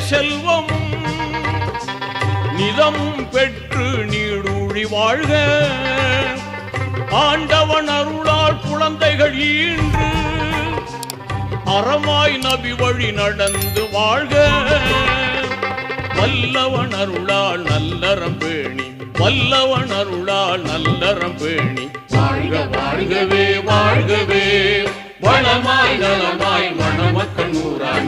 செல்வமும் நிதமும் பெற்று நீடூழி வாழ்க. ஆண்டவன் அருளால் குழந்தைகள் ஈன்று அறமாய் நபி வழி நடந்து வாழ்க. வல்லவன் அருளால் நல்லறம் பேணி, வல்லவன் அருளால் நல்லறம் பேணி வாழ்க வாழ்கவே வாழ்கவே. வளமாய் நலமாய் மணமக்கள் நூறாய்